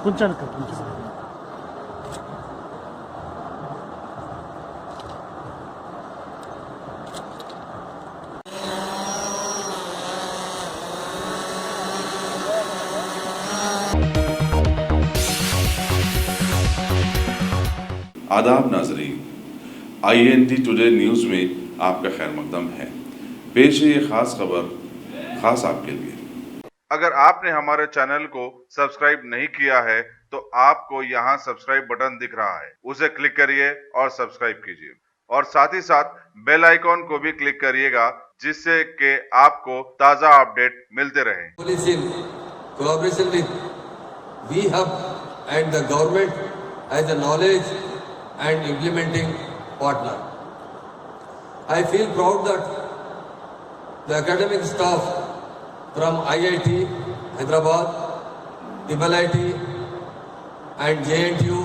కొంచెం आदाब नाजरीन, INT टुडे न्यूज़ में आपका खैर मकदम है। पेश है ये खास खबर खास आपके लिए। अगर आपने हमारे चैनल को सब्सक्राइब नहीं किया है तो आपको यहाँ सब्सक्राइब बटन दिख रहा है, उसे क्लिक करिए और सब्सक्राइब कीजिए और साथ ही साथ बेल आइकॉन को भी क्लिक करिएगा जिससे कि आपको ताज़ा अपडेट मिलते रहे। Police in collaboration with VHub and the government as a knowledge and implementing partner. I feel proud that the academic staff from IIT Hyderabad, Tribal IT and JNTU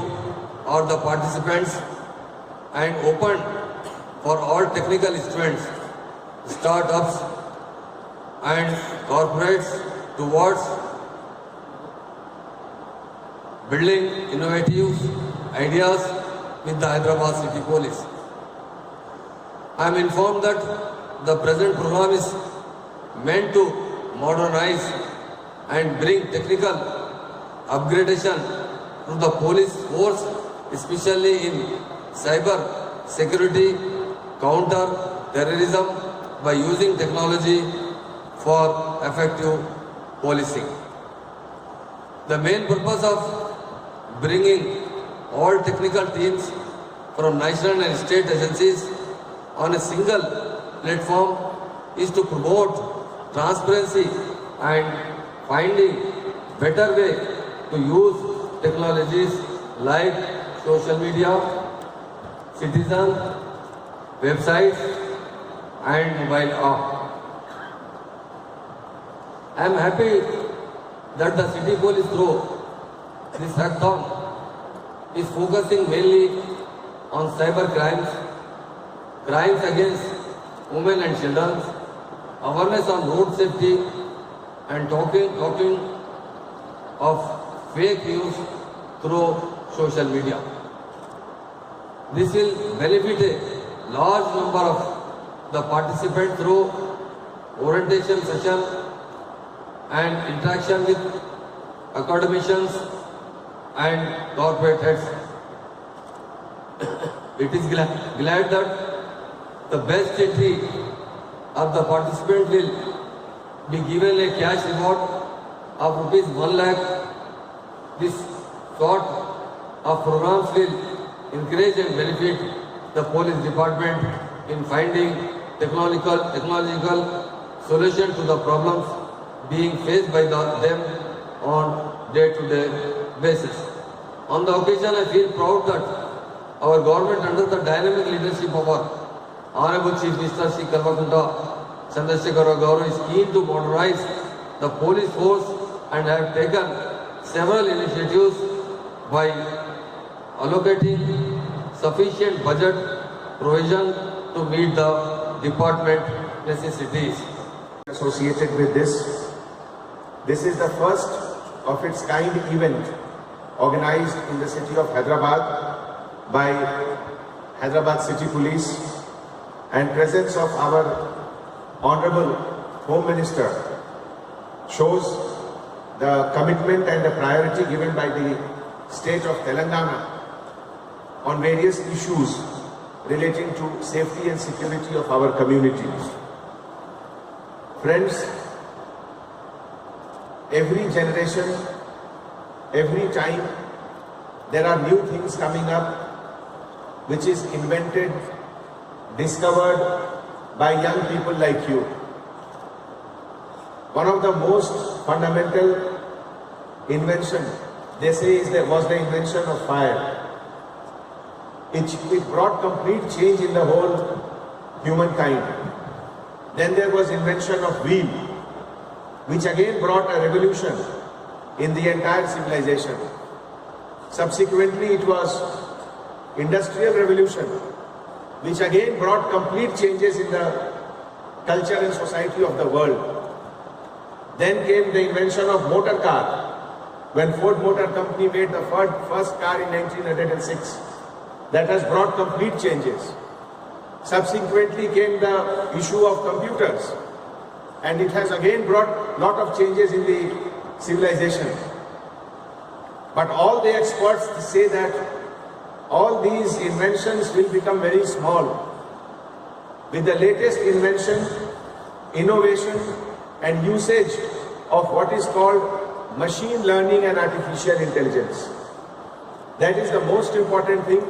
are the participants and open for all technical students, startups and corporates towards building innovative ideas with the Hyderabad City Police. I am informed that the present program is meant to modernize and bring technical upgradation to the police force, especially in cyber security, counter terrorism by using technology for effective policing. The main purpose of bringing all technical teams from national and state agencies on a single platform is to promote transparency and finding better way to use technologies like social media, citizen websites and mobile app. I am happy that the city police through this hackathon is focusing mainly on cyber crimes, crimes against women and children, awareness on road safety and talking of fake news through social media. This will benefit a large number of the participants through orientation session and interaction with academicians and corporate heads. It is glad that the best entry of the participant will be given a cash reward of rupees 1 lakh. This sort of programs will encourage and benefit the police department in finding technological solution to the problems being faced by them on day-to-day basis. On the occasion, I feel proud that our government, under the dynamic leadership of our Honorable Chief Minister Shri Kalvakunta Chandrasekhar Rao Garu, is keen to modernize the police force and have taken several initiatives by allocating sufficient budget provision to meet the department necessities. Associated with this is the first of its kind event organized in the city of Hyderabad by Hyderabad City Police, and presence of our Honorable Home Minister shows the commitment and the priority given by the state of Telangana on various issues relating to safety and security of our communities. Friends, every generation, every time, there are new things coming up which is invented, discovered by young people like you. One of the most fundamental invention, they say, was the invention of fire. It brought complete change in the whole humankind. Then there was invention of wheel, which again brought a revolution in the entire civilization. Subsequently, it was Industrial Revolution, which again brought complete changes in the culture and society of the world. Then came the invention of motor car, when Ford Motor Company made the first car in 1906. That has brought complete changes. Subsequently came the issue of computers, and it has again brought lot of changes in the civilization. But all the experts say that all these inventions will become very small. With the latest invention, innovation and usage of what is called machine learning and artificial intelligence. That is the most important thing,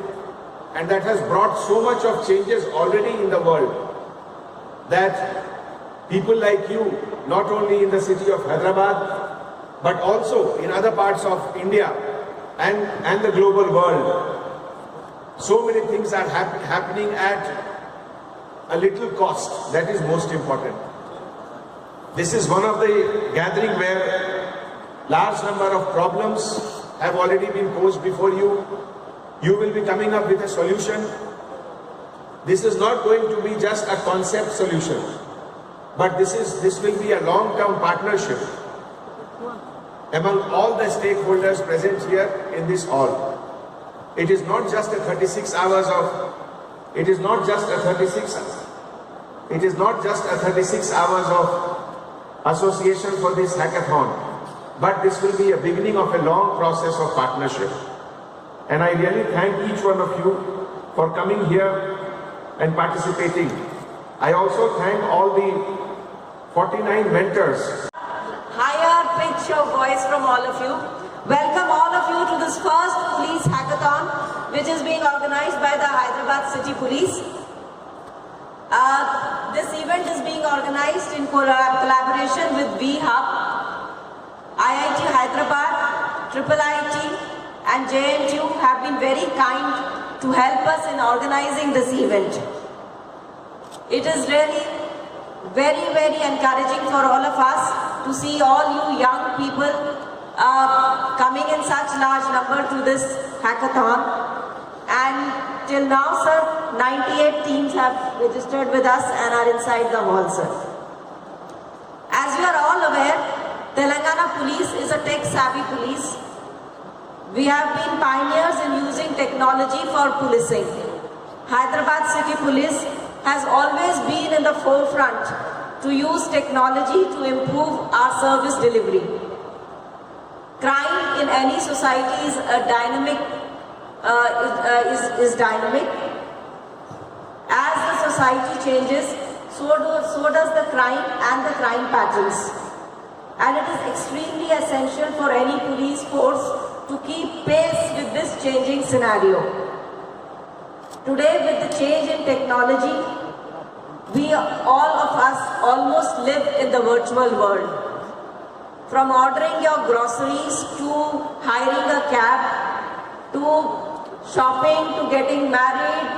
and that has brought so much of changes already in the world that people like you, not only in the city of Hyderabad, but also in other parts of India and the global world, so many things are happening at a little cost. That is most important. This is one of the gathering where large number of problems have already been posed before you. You will be coming up with a solution. This is not going to be just a concept solution, but this will be a long-term partnership among all the stakeholders present here in this hall. It is not just a 36 hours of association for this hackathon, but this will be a beginning of a long process of partnership. And I really thank each one of you for coming here and participating. I also thank all the 49 mentors. Higher pitch of voice from all of you. Welcome all of you to this first police hackathon, which is being organized by the Hyderabad City Police. This event is being organized in collaboration with V-Hub, IIT Hyderabad, IIIT and JNTU have been very kind to help us in organizing this event. It is really very, very encouraging for all of us to see all you young people coming in such large number to this hackathon. And till now, sir, 98 teams have registered with us and are inside the hall, sir. As you are all aware, Telangana Police is a tech-savvy police. We have been pioneers in using technology for policing. Hyderabad City Police has always been in the forefront to use technology to improve our service delivery. Crime in any society is a dynamic. Dynamic. As the society changes, so does the crime and the crime patterns. And it is extremely essential for any police force to keep pace with this changing scenario. Today, with the change in technology, all of us almost live in the virtual world. From ordering your groceries to hiring a cab to shopping to getting married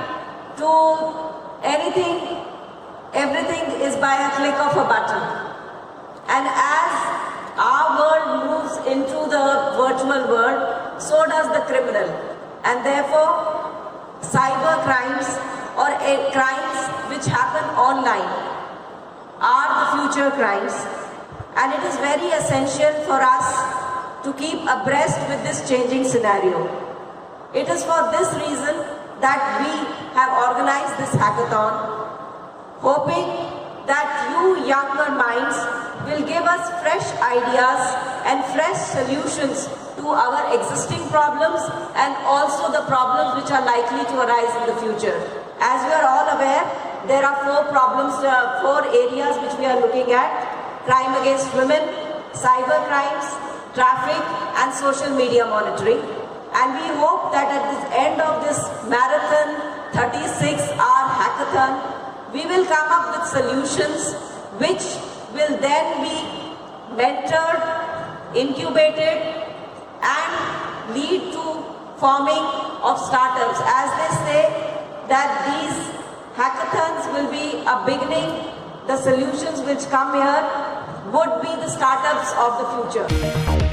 to anything, everything is by a click of a button. And as our world moves into the virtual world, so does the criminal. And therefore, cyber crimes or crimes which happen online are the future crimes. And it is very essential for us to keep abreast with this changing scenario. It is for this reason that we have organized this hackathon, hoping that you younger minds will give us fresh ideas and fresh solutions to our existing problems and also the problems which are likely to arise in the future. As you are all aware, there are four areas which we are looking at: crime against women, cyber crimes, traffic and social media monitoring. And we hope that at the end of this marathon 36-hour hackathon, we will come up with solutions which will then be mentored, incubated and lead to forming of startups. As they say that these hackathons will be a beginning, the solutions which come here would be the startups of the future.